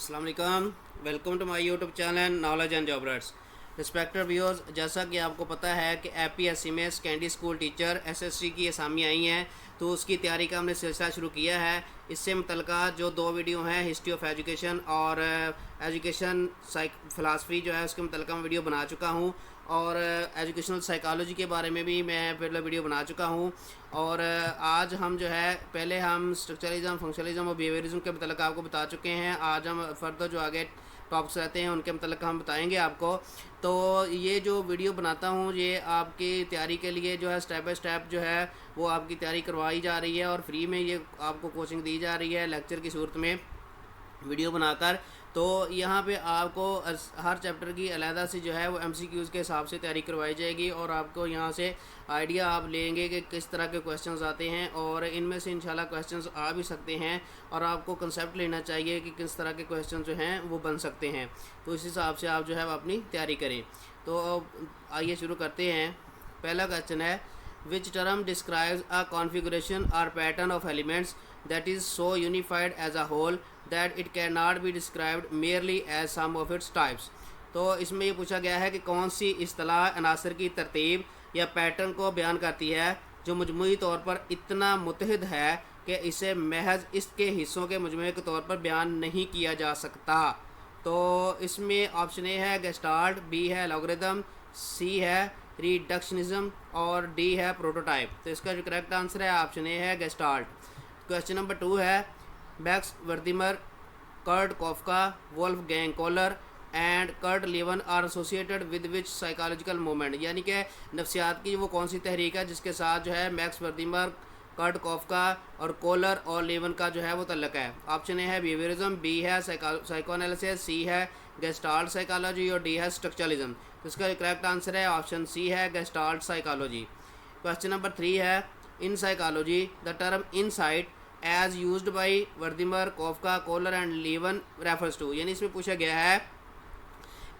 अस्सलाम वालेकुम। Welcome to my YouTube channel Knowledge and Job Rights. Respected viewers, जैसा कि आपको पता है कि एपीएससी में सेकेंडरी स्कूल टीचर एसएससी की असामी आई हैं, तो उसकी तैयारी का हमने सिलसिला शुरू किया है। इससे मुतल्लिका जो दो वीडियो हैं, हिस्ट्री ऑफ एजुकेशन और एजुकेशन फ़िलासफ़ी जो है उसके मुतल्लिका मैं वीडियो बना चुका हूँ, और एजुकेशनल साइकोलॉजी के बारे में भी मैं पहले वीडियो बना चुका हूँ। और आज हम जो है पहले हम स्ट्रक्चरलिज्म, फंक्शनलिज्म और बिहेवियरिज्म के मतलब आपको बता चुके हैं। आज हम फर्दर जो आगे टॉपिक्स रहते हैं उनके मतलब हम बताएंगे आपको। तो ये जो वीडियो बनाता हूँ ये आपकी तैयारी के लिए जो है स्टेप बाय स्टेप जो है वो आपकी तैयारी करवाई जा रही है, और फ्री में ये आपको कोचिंग दी जा रही है लेक्चर की सूरत में वीडियो बनाकर। तो यहाँ पे आपको हर चैप्टर की अलहदा से जो है वो एमसीक्यूज़ के हिसाब से तैयारी करवाई जाएगी, और आपको यहाँ से आइडिया आप लेंगे कि किस तरह के क्वेश्चंस आते हैं, और इनमें से इंशाल्लाह क्वेश्चंस आ भी सकते हैं, और आपको कंसेप्ट लेना चाहिए कि किस तरह के क्वेश्चन जो हैं वो बन सकते हैं। तो इस हिसाब से आप जो है अपनी तैयारी करें। तो आइए शुरू करते हैं। पहला क्वेश्चन है, which term describes a configuration और pattern of elements that is so unified as a whole that it cannot be described merely as some of its types। तो इसमें ये पूछा गया है कि कौन सी इस्तिलाह अनासर की तरतीब या पैटर्न को बयान करती है जो मजमूई तौर पर इतना मुतहद है कि इसे महज इसके हिस्सों के मजमूए के तौर पर बयान नहीं किया जा सकता। तो इसमें ऑप्शन ए है गेस्टाल्ट, बी है लॉगरिथम, सी है रिडक्शनिज्म और डी है प्रोटोटाइप। तो इसका जो करेक्ट आंसर है ऑप्शन ए है गेस्टाल्ट। क्वेश्चन नंबर 2 है, Max Wertheimer, Kurt Koffka, Wolfgang Kohler and Kurt Lewin are associated with which psychological movement. यानी कि नफ्सियात की वो कौन सी तहरीक है जिसके साथ जो है मैक्स वर्दिमर, कर्ट कॉफका और कोहलर और लेवन का जो है वो तल्लक है। ऑप्शन ए है बिहेवियरिज्म, बी है साइकोएनालिसिस, सी है गेस्टाल्ट साइकोलॉजी और डी है स्ट्रक्चरलिज्म। तो इसका करेक्ट आंसर है ऑप्शन सी है गेस्टाल्ट साइकोलॉजी। क्वेश्चन नंबर 3 है, in psychology the term insight as used by Wertheimer, Koffka, Kohler and Lewin refers to. यानी इसमें पूछा गया है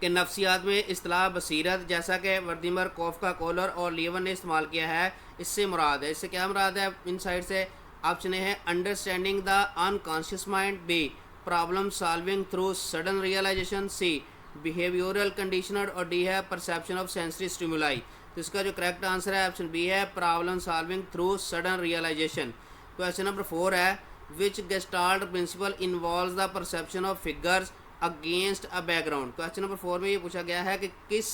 कि नफ्सियात में इस्तिलाह बसीरत जैसा कि वर्दिमर, कॉफका, कोहलर और लेवन ने इस्तेमाल किया है, इससे मुराद है, इससे क्या मुराद है इनसाइट से। ऑप्शन ए है understanding the unconscious mind, B problem solving through sudden realization, C behavioral conditioner और डी है परसेप्शन ऑफ सेंसरी स्टिमुलाई। तो इसका जो करेक्ट आंसर है ऑप्शन बी है problem solving through sudden realization. Question number 4 है, which gestalt principle involves the perception of figures against a background. Question number 4 में ये पूछा गया है कि किस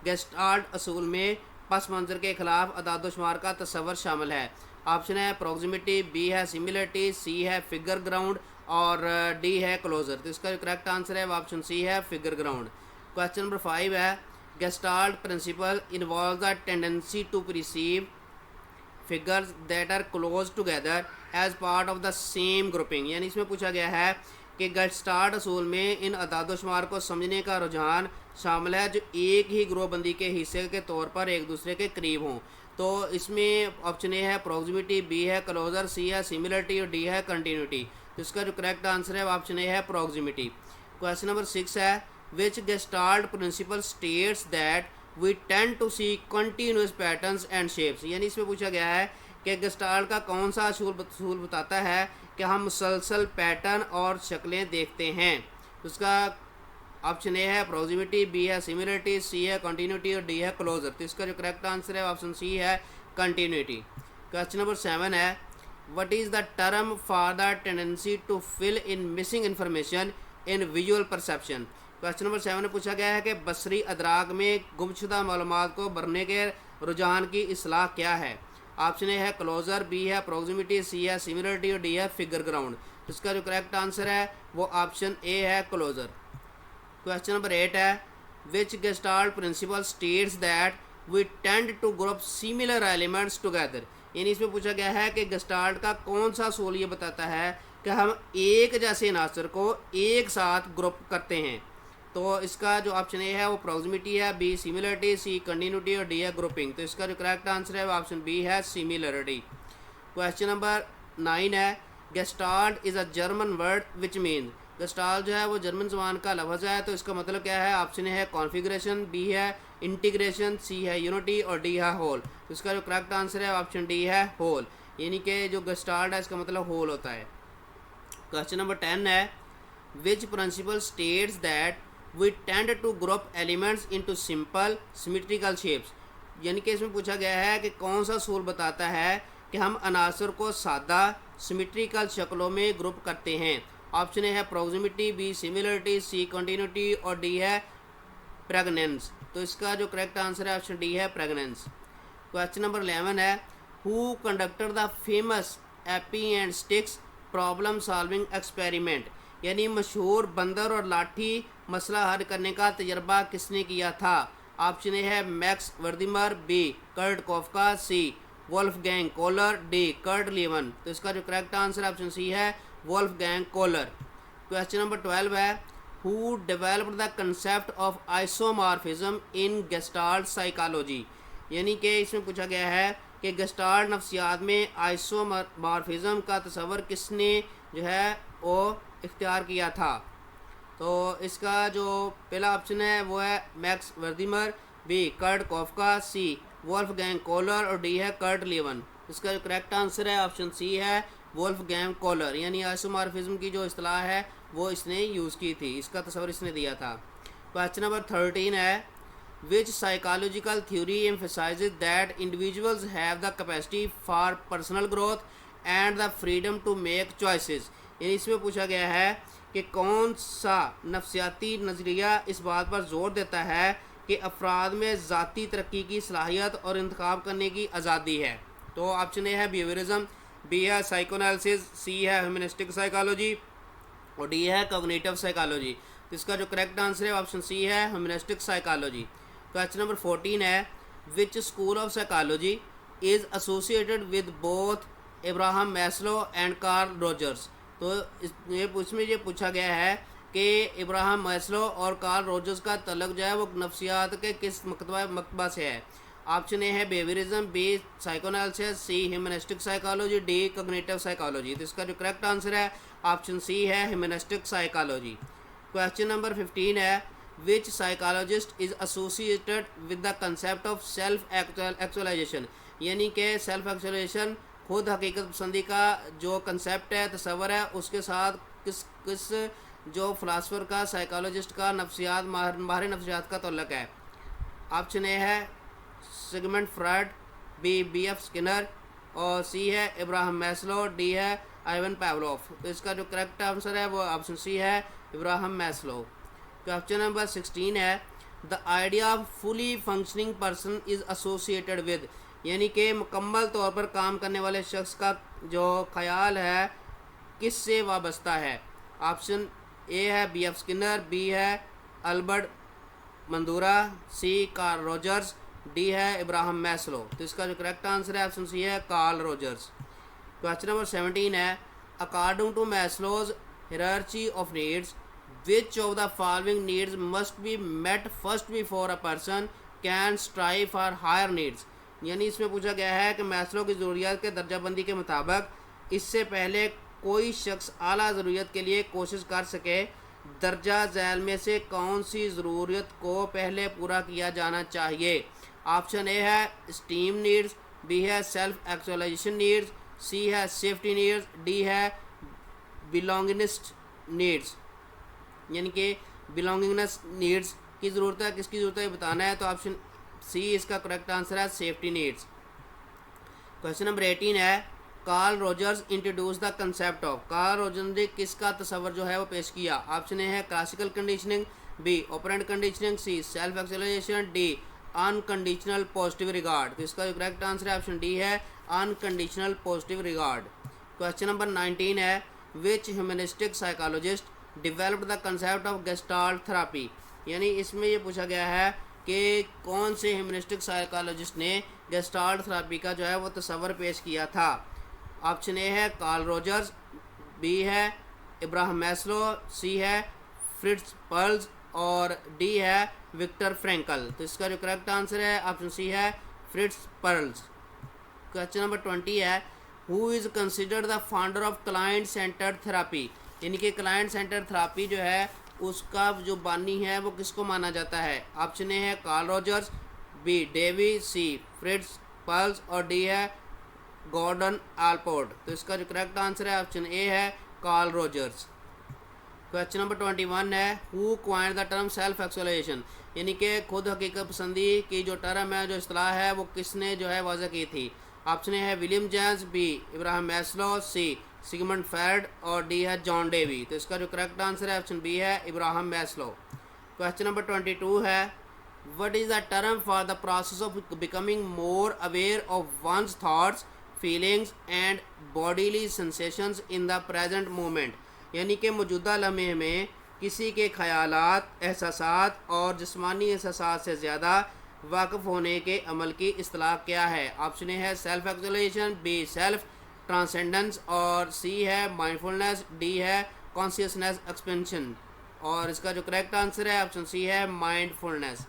गेस्टाल्ट असूल में पस मंजर के खिलाफ अदादोशुमार का तस्वर शामिल है। ऑप्शन है प्रॉक्सिमिटी, बी है सिमिलरिटी, सी है फिगर ग्राउंड और डी है क्लोजर। तो इसका जो करेक्ट आंसर है ऑप्शन सी है फिगर ग्राउंड। क्वेश्चन नंबर 5 है, Gestalt principle involves the tendency to perceive figures that are close together as part of the same grouping। यानी इसमें पूछा गया है कि गेस्टाल्ट असूल में इन अदादोशुमार को समझने का रुझान शामिल है जो एक ही ग्रोहबंदी के हिस्से के तौर पर एक दूसरे के करीब हों। तो इसमें ऑप्शन ए है प्रॉक्सिमिटी, बी है क्लोजर, सी है सिमिलरिटी और डी है कंटिन्यूटी। तो इसका जो करेक्ट आंसर है ऑप्शन ए है प्रॉक्सिमिटी। क्वेश्चन नंबर 6 है, which Gestalt principle states that we tend to see continuous patterns and shapes। यानी इसमें पूछा गया है कि गेस्टाल्ट का कौन सा असूल बताता है कि हम मुसलसल पैटर्न और शक्लें देखते हैं। उसका ऑप्शन ए है प्रॉक्सिमिटी, बी है सिमिलरिटी, सी है कंटिन्यूटी और डी है क्लोजर। तो इसका जो करेक्ट आंसर है ऑप्शन सी है कंटिन्यूटी। क्वेश्चन नंबर 7 है, what is the term for the tendency to fill in missing information in visual perception. Question number 7 में पूछा गया है कि बसरी अदराक में गुमशुदा मालूमात को भरने के रुझान की इस्लाह क्या है। ऑप्शन ए है क्लोजर, बी है प्रॉक्सिमिटी, सी है सिमिलरिटी और डी है फिगर ग्राउंड। इसका जो करेक्ट आंसर है वो ऑप्शन ए है क्लोजर। क्वेश्चन नंबर 8 है, which gestalt principle states that we tend to group similar elements together. यानी इसमें पूछा गया है कि गेस्टाल्ट का कौन सा असूल ये बताता है कि हम एक जैसे अनासर को एक साथ ग्रुप करते हैं। तो इसका जो ऑप्शन ए है वो प्रॉक्सिमिटी है, बी सिमिलरिटी, सी कंटिन्यूटी और डी है ग्रुपिंग। तो इसका जो करेक्ट आंसर है वो ऑप्शन बी है सिमिलरिटी। क्वेश्चन नंबर 9 है, gestalt is a German word which mean. Gestalt जो है वो जर्मन ज़बान का लफ्ज़ है, तो इसका मतलब क्या है। ऑप्शन ए है कॉन्फ़िगरेशन, बी है इंटीग्रेशन, सी है यूनिटी और डी है होल। तो इसका जो करेक्ट आंसर है ऑप्शन डी है होल, यानी कि जो गेस्टाल्ट है इसका मतलब होल होता है। क्वेश्चन नंबर 10 है, which principle states that we tend to group elements into simple symmetrical shapes. यानी कि इसमें पूछा गया है कि कौन सा सूल बताता है कि हम अनासर को सादा सिमेट्रिकल शक्लों में ग्रुप करते हैं। ऑप्शन ए है प्रोक्सिमिटी, बी सिमिलरिटी, सी कंटिन्यूटी और डी है प्रेगनेंस। तो इसका जो करेक्ट आंसर है ऑप्शन डी है प्रेगनेंस। क्वेश्चन नंबर 11 है who conducted the famous AP and sticks problem solving experiment. यानी मशहूर बंदर और लाठी मसला हल करने का तजर्बा किसने किया था। ऑप्शन ए है मैक्स वर्दिमर, बी कर्ट कॉफका, सी वोल्फगैंग कोलर, डी कर्ट लीवन। तो इसका जो करेक्ट आंसर ऑप्शन सी है वोल्फगैंग कोलर। क्वेश्चन नंबर 12 है who developed the concept of isomorphism in gestalt psychology. यानी कि इसमें पूछा गया है कि गेस्टाल्ट नफ्सियात में आइसोमॉर्फिज्म का तस्वर किसने जो है वो इख्तियार किया था। तो इसका जो पहला ऑप्शन है वो है मैक्स वर्दिमर, बी कर्ट कॉफका, सी वोल्फगैंग कोलर और डी है कर्ट लीवन। इसका जो करेक्ट आंसर है ऑप्शन सी है वोल्फगैंग कोलर। यानी आइसोमॉर्फिज्म की जो इस्तिलाह है वो इसने यूज़ की थी, इसका तस्वर इसने दिया था। क्वेश्चन नंबर 13 है which psychological theory emphasizes that individuals have the capacity for personal growth and the freedom to make choices. यानी इसमें पूछा गया है कि कौन सा नफ्सियाती नज़रिया इस बात पर जोर देता है कि अफराद में ज़ाती तरक्की की सलाहियत और इंतखाब करने की आज़ादी है। तो ऑप्शन ए है बिहेवियरिज्म, बी है साइकोएनालिसिस, सी है ह्यूमनिस्टिक साइकोलॉजी और डी है कॉग्निटिव साइकोलॉजी। तो इसका जो करेक्ट आंसर है ऑप्शन सी है ह्यूमनिस्टिक साइकोलॉजी। क्वेश्चन नंबर 14 है which school of psychology is associated with both Ibrahim Maslow and Carl Rogers. तो इसमें ये पूछा गया है कि इब्राहिम मैस्लो और कार्ल रोजर्स का तल्लुक जो है वो नफ्सियात के किस मकतबा से है। ऑप्शन ए है behaviorism, B psychoanalysis, C humanistic psychology, D cognitive psychology. तो इसका जो करेक्ट आंसर है ऑप्शन सी है ह्यूमनिस्टिक साइकोलॉजी। क्वेश्चन नंबर 15 है which psychologist is associated with the concept of self actualisation. यानी कि सेल्फ एक्चुअलाइजेशन खुद हकीकत पसंदी का जो कंसेप्ट है तस्वर है उसके साथ किस जो फ़िलासफ़र का साइकोलॉजिस्ट का नफ्सियात माहिर नफ्सियात का तल्लुक है। ऑप्शन ए है Sigmund Freud, B F Skinner और सी है इब्राहिम मैस्लो, डी है आइवन पावलोव। तो इसका जो करेक्ट आंसर है वो ऑप्शन सी है इब्राहिम मैस्लो। क्वेश्चन नंबर 16 है the idea of fully functioning person is associated with. यानी कि मुकम्मल तौर पर काम करने वाले शख्स का जो ख्याल है किससे वाबस्ता है। ऑप्शन ए है बी एफ स्किनर, बी है Albert Bandura, C Carl Rogers, D है इब्राहिम मैस्लो। तो इसका जो करेक्ट आंसर है ऑप्शन सी है कार्ल रोजर्स। क्वेश्चन नंबर 17 है according to Maslow's hierarchy of needs which of the following needs must be met first before a person can strive for higher needs. यानी इसमें पूछा गया है कि Maslow की ज़रूरियात के दर्जाबंदी के मुताबिक इससे पहले कोई शख्स आला ज़रूरियत के लिए कोशिश कर सके दर्जा झैल में से कौन सी ज़रूरत को पहले पूरा किया जाना चाहिए। ऑप्शन ए है स्टीम नीड्स, बी है सेल्फ एक्चुअलाइजेशन नीड्स, सी है सेफ्टी नीड्स, डी है बिलोंगिंगनेस नीड्स। यानी कि बिलोंगिंगनेस नीड्स की ज़रूरत है, किसकी ज़रूरत है बताना है। तो ऑप्शन सी इसका करेक्ट आंसर है सेफ्टी नीड्स। क्वेश्चन नंबर 18 है Carl Rogers introduce the concept of. Carl Rogers ने किसका तस्वर जो है वो पेश किया। ऑप्शन ए है classical conditioning, B operant conditioning, C self actualization, D unconditional positive regard. तो इसका जो करेक्ट आंसर है ऑप्शन डी है unconditional positive regard. Question number 19 है which humanistic psychologist developed the concept of gestalt therapy. यानी इसमें ये पूछा गया है कि कौन से ह्यूमनिस्टिक साइकोलॉजिस्ट ने गेस्टाल्ट थेरेपी का जो है वो तस्वर पेश किया था। ऑप्शन ए है कार्ल रोजर्स, बी है इब्राहिम मैस्लो, सी है फ्रिट्ज पर्ल्स और डी है विक्टर फ्रैंकल। तो इसका जो करेक्ट आंसर है ऑप्शन सी है फ्रिट्ज पर्ल्स। क्वेश्चन नंबर 20 है who is considered the founder of client centred therapy. यानी कि क्लाइंट सेंटर थेरेपी जो है उसका जो बानी है वो किसको माना जाता है। ऑप्शन ए है Carl Rogers, B Dewey, C Fritz Perls और डी है गॉर्डन आलपोर्ट। तो इसका जो करेक्ट आंसर है ऑप्शन ए है कार्ल रोजर्स। क्वेश्चन नंबर 21 है who coined the term self actualisation, यानी कि खुद हकीकत पसंदी की जो टर्म है, जो इस्तेलाह है, वो किसने जो है वाज़ह की थी। ऑप्शन है William James, B Abraham Maslow, C Sigmund Freud और डी है जॉन डेवी। तो इसका जो करेक्ट आंसर है ऑप्शन बी है इब्राहिम मैस्लो। क्वेश्चन नंबर 22 है what is the term for the process of becoming more aware of one's thoughts feelings and bodily sensations in the present moment, यानी कि मौजूदा लम्हे में किसी के ख़यालात, एहसासात और जिस्मानी एहसासात से ज़्यादा वाक़फ़ होने के अमल की इस्तिलाह क्या है। ऑप्शन है self actualization, B self transcendence और सी है माइंडफुलनेस, डी है कॉन्शियसनेस एक्सपेंशन। और इसका जो करेक्ट आंसर है ऑप्शन सी है माइंडफुलनेस।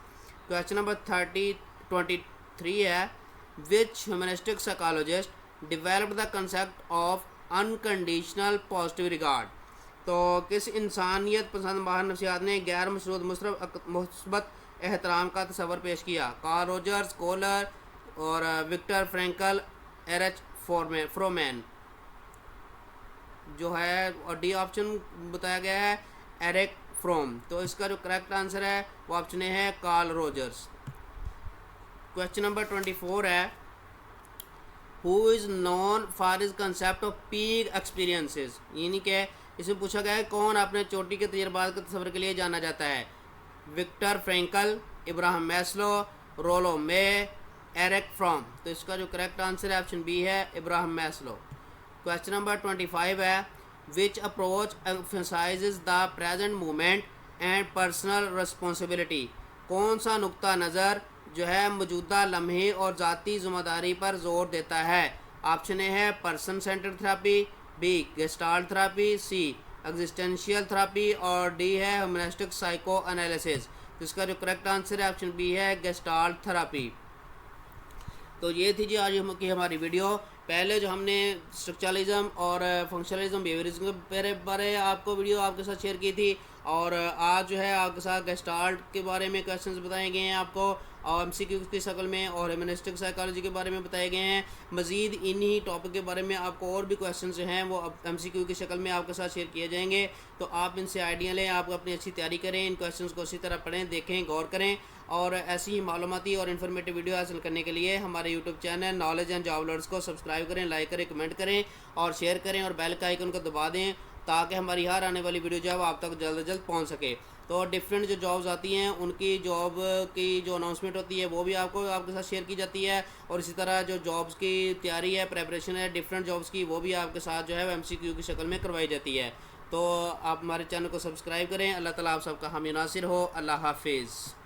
क्वेश्चन नंबर 23 है which humanistic psychologist developed the concept of unconditional positive regard, तो किस इंसानियत पसंद माहिर नफ्सियात ने गैर मशरूत मुस्बत एहतराम का तस्वर पेश किया। कार्ल रोजर्स, कोलर और विक्टर फ्रैंकल, एच फ्रोमैन जो है, और डी ऑप्शन बताया गया है एरिक फ्रोम। तो इसका जो करेक्ट आंसर है वो ऑप्शन है कार्ल रोजर्स। क्वेश्चन नंबर 24 है who is known for his concept off peak experiences, यानी कि इसमें पूछा गया है कौन अपने चोटी के तजर्बात के तस्वर के लिए जाना जाता है। Viktor Frankl, Abraham Maslow, Rollo May, Erich Fromm. तो इसका जो करेक्ट आंसर है ऑप्शन बी है इब्राहिम मैस्लो। क्वेश्चन नंबर 25 है which approach emphasizes the present moment and personal responsibility, कौन सा नुक्ता नज़र जो है मौजूदा लम्हे और ज़ाती ज़िम्मेदारी पर जोर देता है। ऑप्शन ए है person centered therapy, B gestalt therapy, C existential therapy और डी है ह्यूमनिस्टिक साइको एनालिसिस। तो इसका जो करेक्ट आंसर है ऑप्शन बी है गेस्टाल्ट थेरेपी। तो ये थी जी आज की हमारी वीडियो। पहले जो हमने स्ट्रक्चरलिज्म और फंक्शनलिज्म बिहेवियरिज्म के बारे आपको वीडियो आपके साथ शेयर की थी, और आज जो है आपके साथ गेस्टाल्ट के बारे में क्वेश्चंस बताए गए हैं आपको, और एमसीक्यू की शक्ल में, और ह्यूमनिस्टिक साइकोलॉजी के बारे में बताए गए हैं। मज़ीद इन्हीं टॉपिक के बारे में आपको और भी क्वेश्चन जो हैं वो एमसीक्यू की शक्ल में आपके साथ शेयर किए जाएंगे। तो आप इनसे आइडिया लें, आप अपनी अच्छी तैयारी करें, इन क्वेश्चन को इसी तरह पढ़ें, देखें, गौर करें, और ऐसी ही मालूमाती और इन्फॉर्मेटिव वीडियो हासिल करने के लिए हमारे YouTube channel Knowledge and job alerts को सब्सक्राइब करें, लाइक करें, कमेंट करें और शेयर करें, और बेल का आइकन को दबा दें ताकि हमारी हर आने वाली वीडियो जो है वो आप तक जल्द से जल्द पहुंच सके। तो डिफरेंट जो जॉब्स आती हैं उनकी जॉब की जो अनाउंसमेंट होती है वो भी आपको आपके साथ शेयर की जाती है, और इसी तरह जो जॉब्स की तैयारी है, प्रेपरेशन है डिफरेंट जॉब्स की, वो भी आपके साथ जो है वो एमसीक्यू की शक्ल में करवाई जाती है। तो आप हमारे चैनल को सब्सक्राइब करें। अल्लाह ताला आप सबका हामी नासिर हो। अल्लाह हाफिज़।